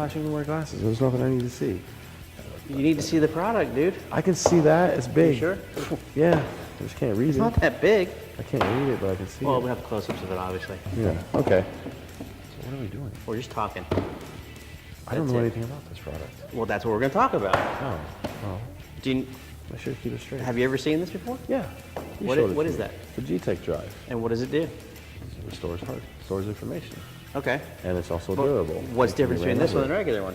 flashing to wear glasses? There's nothing I need to see. You need to see the product, dude. I can see that. It's big. You sure? Yeah. I just can't read it. It's not that big. I can't read it, but I can see it. Well, we have close-ups of it, obviously. Yeah. Okay. So what are we doing? We're just talking. I don't know anything about this product. Well, that's what we're going to talk about. Oh. Well, Do you, I should keep it straight. have you ever seen this before? Yeah. What is that? The G-Tech drive. And what does it do? It restores hard, stores information. Okay. And it's also durable. What's the difference between this one and the regular one?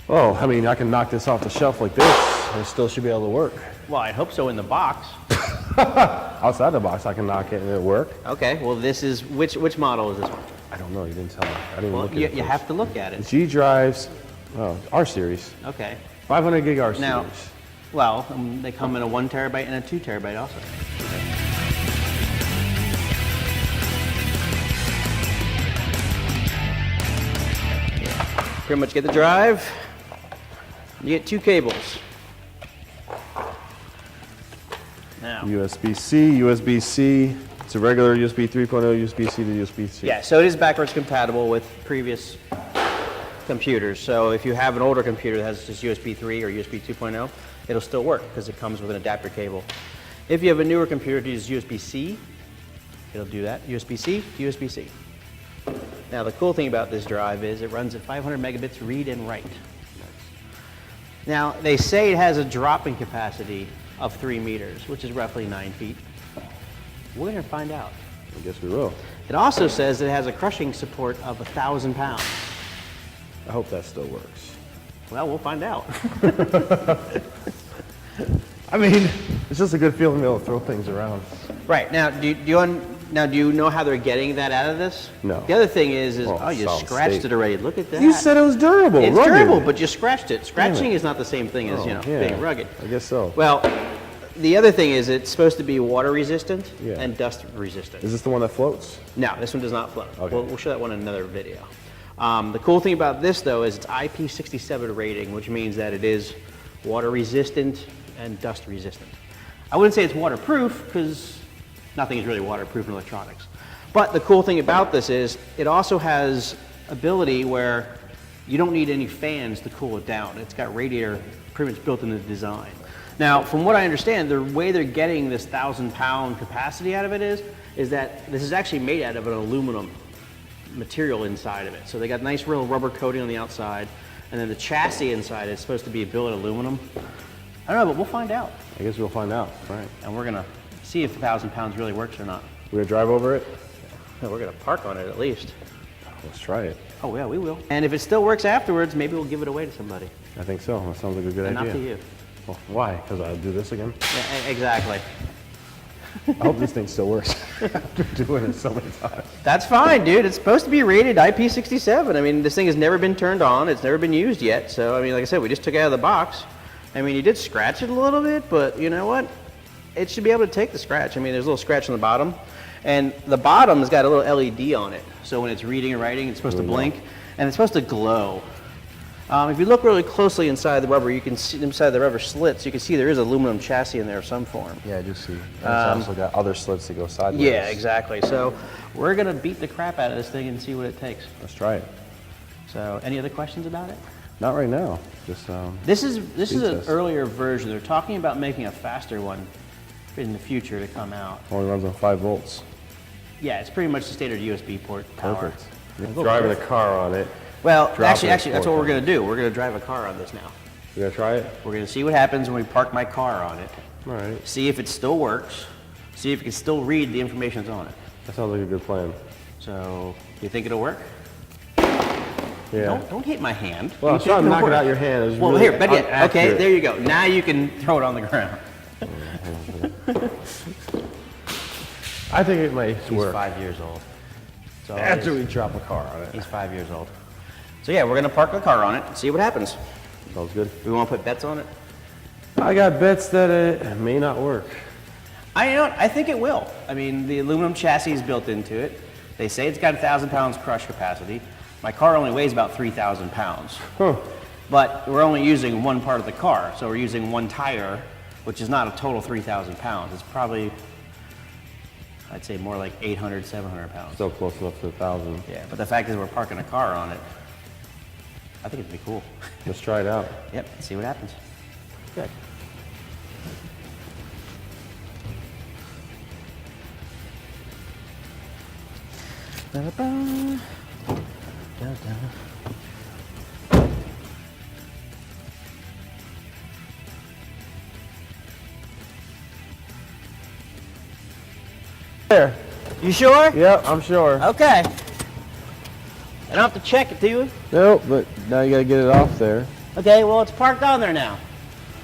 Oh, I mean, I can knock this off the shelf like this, and it still should be able to work. Well, I hope so in the box. Outside the box, I can knock it and it'll work. Okay, well this is, which model is this one? I don't know, you didn't tell me. I didn't Well, look at it you first. have to look at it. G drives, oh, R series. Okay. 500 gig R Now, series. well, they come in a 1 terabyte and a 2 terabyte also. Pretty much get the drive. You get 2 cables. Now. USB-C, USB-C. It's a regular USB 3.0, USB-C to USB-C. Yeah, so it is backwards compatible with previous computers. So if you have an older computer that has just USB 3 or USB 2.0, it'll still work because it comes with an adapter cable. If you have a newer computer that uses USB-C, it'll do that. USB-C to USB-C. Now the cool thing about this drive is it runs at 500 megabits read and write. Now they say it has a drop-in capacity of 3 meters, which is roughly 9 feet. We're going to find out. I guess we will. It also says it has a crushing support of 1,000 pounds. I hope that still works. Well, we'll find out. I mean, it's just a good feeling to be able to throw things around. Right, now do you know how they're getting that out of this? No. The other thing is Oh, you solid scratched state. it already. Look at that. You said it was durable, it's rugged. durable, but you scratched it. Scratching Damn it. is not the same thing as, Yeah. being rugged. I guess so. Well, the other thing is it's supposed to be water resistant Yeah. and dust resistant. Is this the one that floats? No, this one does not float. Okay. We'll show that one in another video. The cool thing about this, though, is it's IP67 rating, which means that it is water resistant and dust resistant. I wouldn't say it's waterproof, because nothing is really waterproof in electronics. But the cool thing about this is it also has ability where you don't need any fans to cool it down. It's got radiator pretty much built into the design. Now, from what I understand, the way they're getting this 1,000-pound capacity out of it is that this is actually made out of an aluminum material inside of it. So they got nice real rubber coating on the outside, and then the chassis inside is supposed to be built in aluminum. I don't know, but we'll find out. I guess we'll find out. All right. And we're gonna see if 1,000 pounds really works or not. We're gonna drive over it? No, we're gonna park on it at least. Let's try it. Oh yeah, we will. And if it still works afterwards, maybe we'll give it away to somebody. I think so. That sounds like a good And idea. not to you. Well, why? Because I'll do this again? Yeah, exactly. I hope this thing still works after doing it so many times. That's fine, dude. It's supposed to be rated IP67. I mean, this thing has never been turned on. It's never been used yet. So, I mean, like I said, we just took it out of the box. I mean, you did scratch it a little bit, but you know what? It should be able to take the scratch. I mean, there's a little scratch on the bottom. And the bottom has got a little LED on it. So when it's reading and writing, it's supposed to blink. And it's supposed to glow. If you look really closely inside the rubber, you can see inside the rubber slits, you can see there is aluminum chassis in there of some form. Yeah, I do see. And it's also got other slits that go sideways. Yeah, exactly. So we're going to beat the crap out of this thing and see what it takes. Let's try it. So any other questions about it? Not right now. Just This is an test. earlier version. They're talking about making a faster one in the future to come out. only runs on 5 volts. Yeah, it's pretty much the standard USB port power. Perfect. You're driving a car on it. Well, Dropping actually, it that's 4 what we're going times. to do. We're going to drive a car on this now. You gonna try it? We're going to see what happens when we park my car on it. All right. See if it still works. See if it can still read the information that's on it. That sounds like a good plan. So, you think it'll work? Yeah. Don't hit my hand. Well, You it's not think it'll knocking work? out your hand. It's Well, really here, better yet. Okay, inaccurate. there you go. Now you can throw it on the ground. I think it might He's work. 5 years old. So After we drop a car on it. he's 5 years old. So yeah, we're going to park the car on it and see what happens. Sounds good. We want to put bets on it? I got bets that it may not work. I think it will. I mean, the aluminum chassis is built into it. They say it's got 1,000 pounds crush capacity. My car only weighs about 3,000 pounds. Huh. But we're only using one part of the car, so we're using one tire, which is not a total 3,000 pounds. It's probably, I'd say more like 800, 700 pounds. Still close enough to 1,000. Yeah, but the fact is we're parking a car on it. I think it'd be cool. Let's try it out. Yep, see what happens. Good. Da-da-ba. Da-da. There. You sure? Yep, I'm sure. Okay. I don't have to check it, do you? Nope, but now you gotta get it off there. Okay, well, it's parked on there now.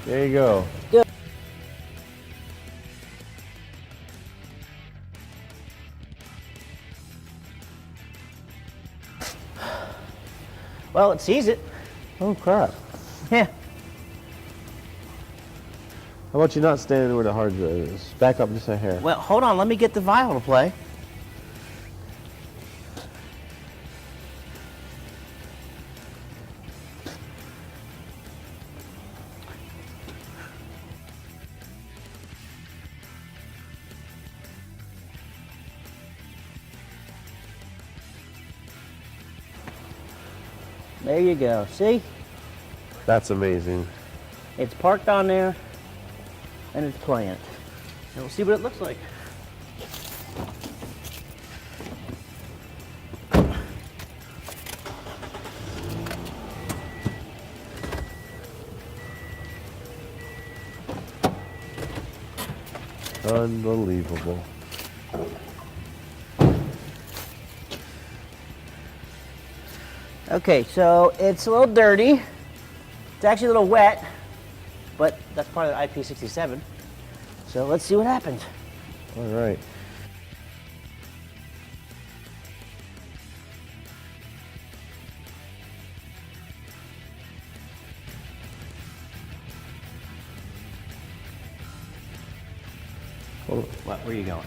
There you go. Good. Well, it sees it. Oh crap. Yeah. How about you not standing where the hard drive is? Back up just a hair. Well, hold on. Let me get the vinyl to play. There you go. See? That's amazing. It's parked on there, and it's playing. And we'll see what it looks like. Unbelievable. Okay, so it's a little dirty. It's actually a little wet, but that's part of the IP67. So let's see what happens. All right. What? Where are you going?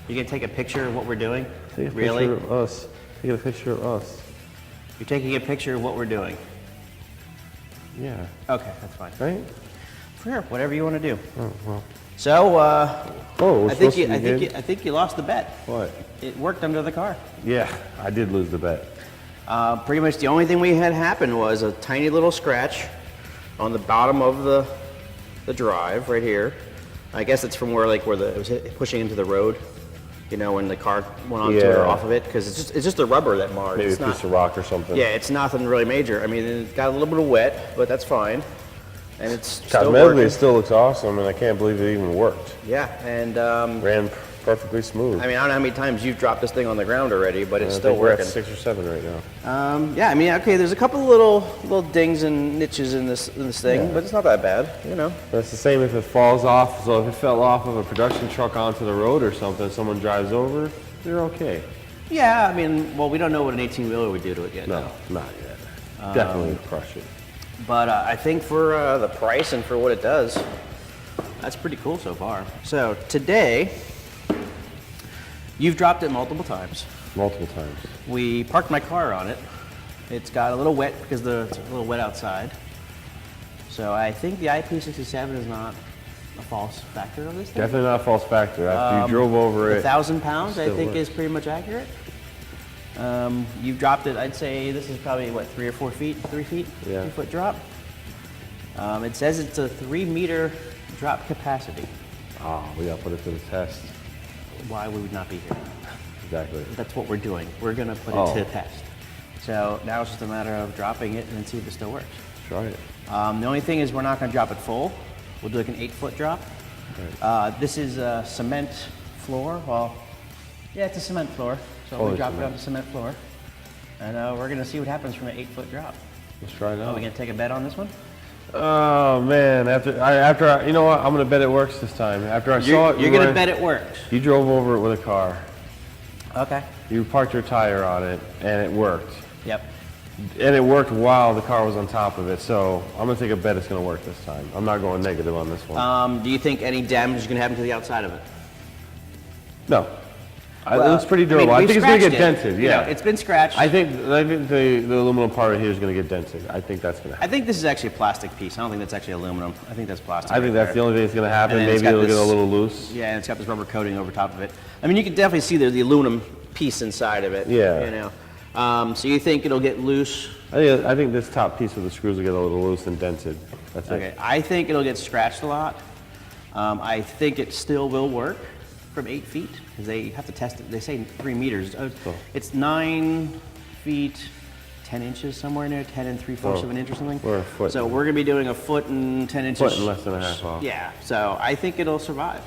You gonna take a picture of what we're doing? Take a Really? picture of us. Take a picture of us. You're taking a picture of what we're doing. Yeah. Okay, that's fine. Right? Sure, whatever you want to do. Oh, well. So, Oh, I think you lost the bet. What? It worked under the car. Yeah, I did lose the bet. Pretty much the only thing we had happen was a tiny little scratch on the bottom of the drive right here. I guess it's from where it was pushing into the road. You know, when the car went onto it or Yeah. off of it, because it's just the rubber that marred. Maybe It's a piece of rock or something. Yeah, it's nothing really major. I mean, it got a little bit of wet, but that's fine. And it's still Cosmetically, working. it still looks awesome, and I can't believe it even worked. Yeah, and Ran perfectly smooth. I mean, I don't know how many times you've dropped this thing on the ground already, but it's I still think we're working. at 6 or 7 right now. Yeah, I mean, okay, there's a couple of little dings and niches in this thing, Yeah. but it's not that bad, you know. But it's the same if it falls off. So if it fell off of a production truck onto the road or something, someone drives over, you're okay. Yeah, I mean, well, we don't know what an 18-wheeler would do to it yet. No, not yet. Definitely would crush it. But I think for the price and for what it does, that's pretty cool so far. So today, you've dropped it multiple times. Multiple times. We parked my car on it. It's got a little wet because it's a little wet outside. So I think the IP67 is not a false factor of this thing. Definitely not a false factor. After you drove over it. 1,000 pounds, I still think, works. is pretty much accurate. You've dropped it, I'd say this is probably, what, 3 or 4 feet? 3 feet? Yeah. 3 foot drop. It says it's a 3-meter drop capacity. Oh, we gotta put it to the test. Why would we not be here? Exactly. That's what we're doing. We're going to put Oh. it to the test. So now it's just a matter of dropping it and then see if it still works. Try it. The only thing is we're not going to drop it full. We'll do like an 8-foot drop. This is a cement floor. Well, yeah, it's a cement floor. So we Totally drop it cement. on the cement floor. And we're going to see what happens from an 8-foot drop. Let's try it Are out. we going to take a bet on this one? Oh man! You know what? I'm gonna bet it works this time. After I saw it, You're going to bet it works. You drove over it with a car. Okay. You parked your tire on it, and it worked. Yep. And it worked while the car was on top of it. So I'm gonna take a bet it's gonna work this time. I'm not going negative on this one. Do you think any damage is going to happen to the outside of it? No. It Well, looks pretty durable. I we've think it's gonna get scratched it. dented. You know, Yeah. it's been scratched. I think the aluminum part here is gonna get dented. I think that's gonna happen. I think this is actually a plastic piece. I don't think that's actually aluminum. I think that's plastic. I think that's the only thing that's gonna happen. And then it's Maybe got it'll get a this- little loose. Yeah, and it's got this rubber coating over top of it. I mean, you can definitely see there's the aluminum piece inside of it. Yeah. You know. So you think it'll get loose I think this top piece of the screws will get a little loose and dented. That's Okay, it. I think it'll get scratched a lot. I think it still will work from 8 feet, because they have to test it. They say 3 meters. It's 9 feet, 10 inches, somewhere in there, 10 and 3/4 of an inch or something. We're a foot. So we're gonna be doing a foot and 10 inches. Foot and less than a half off. Yeah, so I think it'll survive.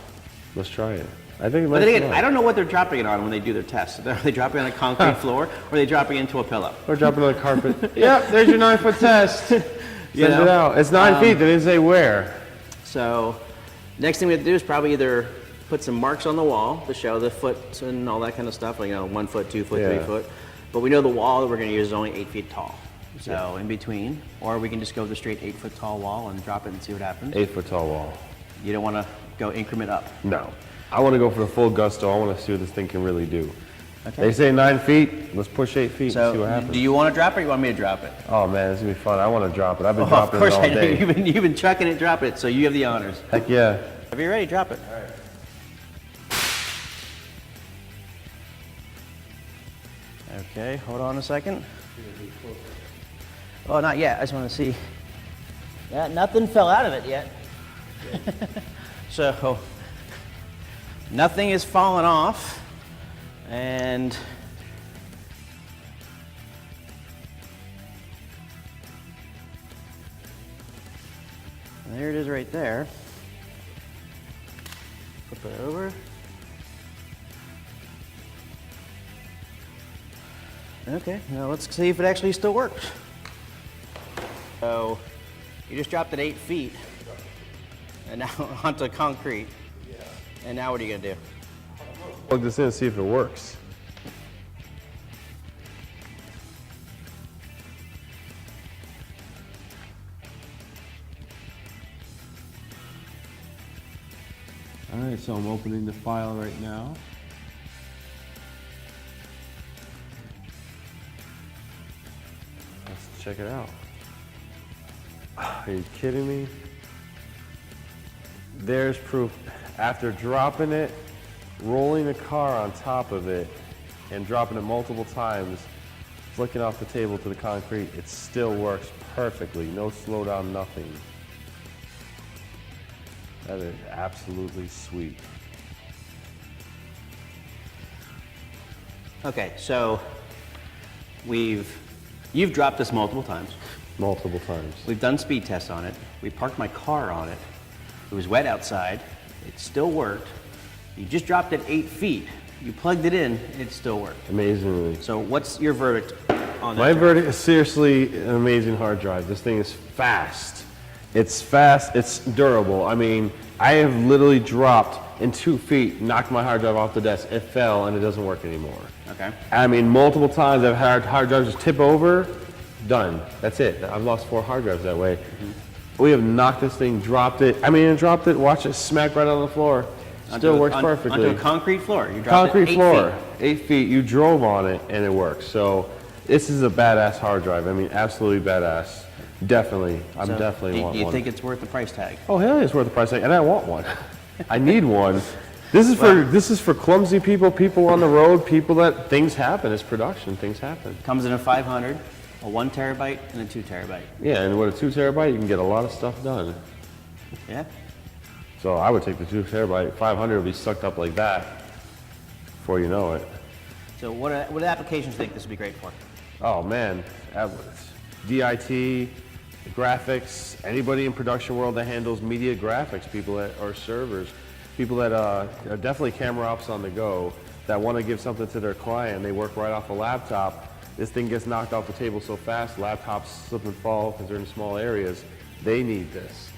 Let's try it. I think it But might then again, survive. I don't know what they're dropping it on when they do their tests. Are they dropping it on a concrete floor, or are they dropping it into a pillow? We're dropping on the carpet. Yep, there's your 9-foot test. Send it out. It's 9 feet. They didn't say where. So next thing we have to do is probably either put some marks on the wall to show the foot and all that kind of stuff, like 1 foot, 2 foot, 3 foot. But we know the wall that we're going to use is only 8 feet tall. So in between, or we can just go with the straight 8-foot tall wall and drop it and see what happens. 8-foot tall wall. You don't want to go increment up. No. I want to go for the full gusto. I want to see what this thing can really do. Okay. They say 9 feet. Let's push 8 feet and see what happens. Do you want to drop it or you want me to drop it? Oh man, it's gonna be fun. I want to drop it. I've been Of dropping course it all I know. day. You've been chucking it, drop it, so you have the honors. Heck yeah. If you're ready, drop it. All right. Okay, hold on a second. Oh, not yet. I just want to see. Yeah, nothing fell out of it yet. So, nothing is falling off. And there it is right there. Flip it over. Okay, now let's see if it actually still works. So, you just dropped it 8 feet, and now onto concrete. And now what are you gonna do? Plug this in and see if it works. All right, so I'm opening the file right now. Let's check it out. Are you kidding me? There's proof. After dropping it, rolling the car on top of it, and dropping it multiple times, flicking off the table to the concrete, it still works perfectly. No slowdown, nothing. That is absolutely sweet. Okay, so you've dropped this multiple times. Multiple times. We've done speed tests on it. We parked my car on it. It was wet outside. It still worked. You just dropped it 8 feet. You plugged it in, it still worked. Amazingly. So what's your verdict on that? My verdict is seriously an amazing hard drive. This thing is fast. It's fast, it's durable. I mean, I have literally dropped in 2 feet, knocked my hard drive off the desk, it fell, and it doesn't work anymore. Okay. I mean, multiple times I've had hard drives just tip over, done. That's it. I've lost 4 hard drives that way. We have knocked this thing, dropped it. I mean, dropped it, watch it smack right on the floor. Still works perfectly. Onto a concrete floor. You dropped Concrete it 8 floor, feet. 8 feet. You drove on it and it works. So this is a badass hard drive. I mean, absolutely badass. Definitely. I'm So, definitely want do you one. think it's worth the price tag? Oh hell, yeah, it's worth the price tag, and I want one. I need one. This is for clumsy people, people on the road, people that things happen. It's production. Things happen. Comes in a 500, a 1 terabyte, and a 2 terabyte. Yeah, and with a 2 terabyte, you can get a lot of stuff done. Yeah. So I would take the 2 terabyte. 500 will be sucked up like that before you know it. So what applications do you think this would be great for? Oh man, DIT, graphics, anybody in production world that handles media graphics, people that are servers, people that are definitely camera ops on the go, that want to give something to their client, they work right off a laptop. This thing gets knocked off the table so fast, laptops slip and fall because they're in small areas. They need this.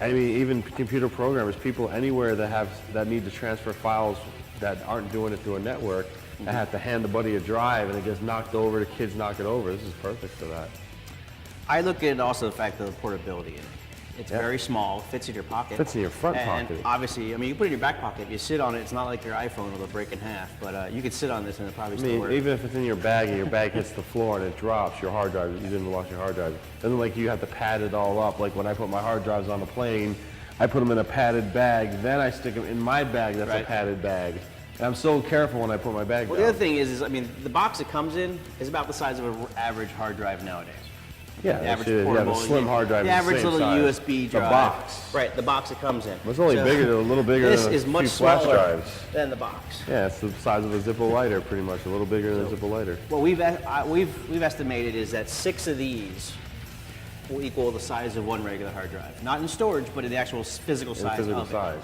I mean, even computer programmers, people anywhere that need to transfer files that aren't doing it through a network, and have to hand the buddy a drive and it gets knocked over, the kids knock it over. This is perfect for that. I look at also the fact of the portability in it. It's very small, fits in your pocket. Fits in your front and pocket. Obviously, I mean, you put it in your back pocket, you sit on it, it's not like your iPhone will break in half, but you could sit on this and it probably I still mean, works. even if it's in your bag and your bag hits the floor and it drops, your hard drive, you didn't wash your hard drive. It doesn't like you have to pad it all up. Like when I put my hard drives on the plane, I put them in a padded bag, then I stick them in my bag that's a padded bag. And I'm so careful when I put my bag Well, down. the other thing is, I mean, the box it comes in is about the size of an average hard drive nowadays. Yeah, The they average should. Yeah, the portable, slim hard drive the is the average same little size. USB The drive. box. Right, the box it comes in. It's only So bigger, a little bigger This than a is much few flash smaller drives. than the box. Yeah, it's the size of a Zippo lighter, pretty much. A little bigger than a Zippo lighter. What we've estimated is that 6 of these will equal the size of one regular hard drive. Not in storage, but in the actual physical size physical of it. size.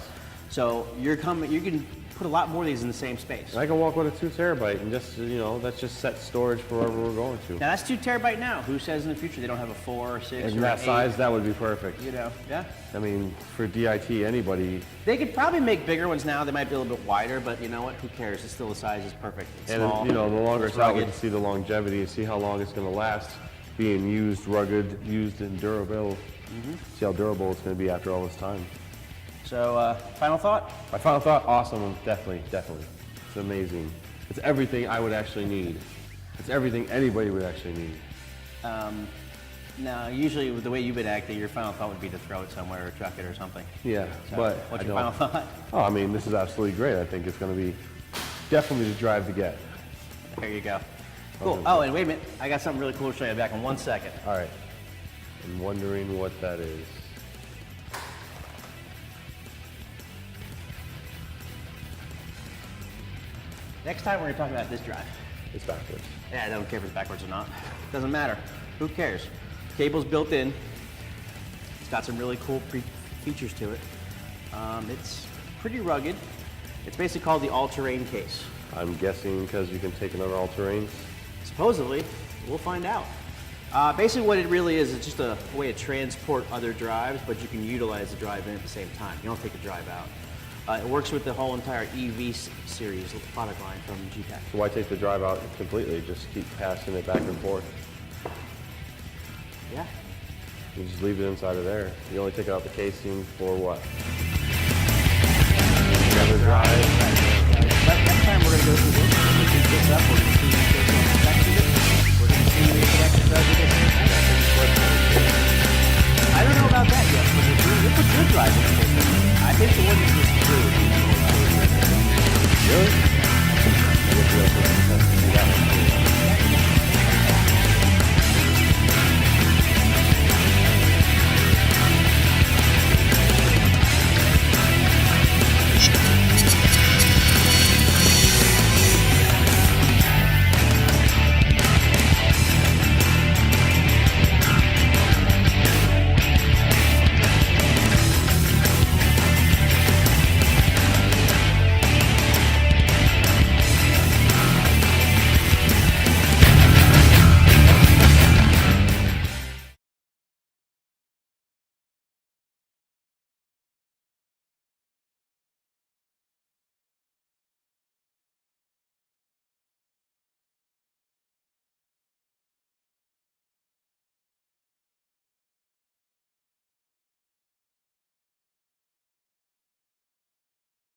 So you can put a lot more of these in the same space. And I can walk with a 2 terabyte and just, that's just set storage for wherever we're going to. Now that's 2 terabyte now. Who says in the future they don't have a 4 or 6 And or that 8? size, that would be perfect. Yeah. I mean, for DIT, anybody. They could probably make bigger ones now. They might be a little bit wider, but you know what? Who cares? It's still the size is perfect. It's And small. the longer it's it's out, we rugged. can see the longevity and see how long it's going to last. Being used, rugged, used, and durable. See how durable it's going to be after all this time. So, final thought? My final thought, awesome, definitely. It's amazing. It's everything I would actually need. It's everything anybody would actually need. Now, usually with the way you've been acting, your final thought would be to throw it somewhere or chuck it or something. Yeah, So, but what's I your don't. final thought? Oh, I mean, this is absolutely great. I think it's going to be definitely the drive to get. There you go. Cool. Oh, and wait a minute. I got something really cool to show you back in 1 second. All right. I'm wondering what that is. Next time we're going to talk about this drive. It's backwards. Yeah, I don't care if it's backwards or not. Doesn't matter. Who cares? Cable's built in. It's got some really cool features to it. It's pretty rugged. It's basically called the all-terrain case. I'm guessing because you can take it on all terrains. Supposedly, we'll find out. Basically what it really is, it's just a way to transport other drives, but you can utilize the drive in at the same time. You don't take the drive out. It works with the whole entire EV series product line from GTEC. So why take the drive out completely? Just keep passing it back and forth. Yeah. You just leave it inside of there. You only take out the casing for what? The drive. But next time we're going to go through this. We're going to pick this up. We're going to see if there's no protection. We're going to see if the connection does it. I don't know about that yet, but it's a good drive. I think the one that was through. Really?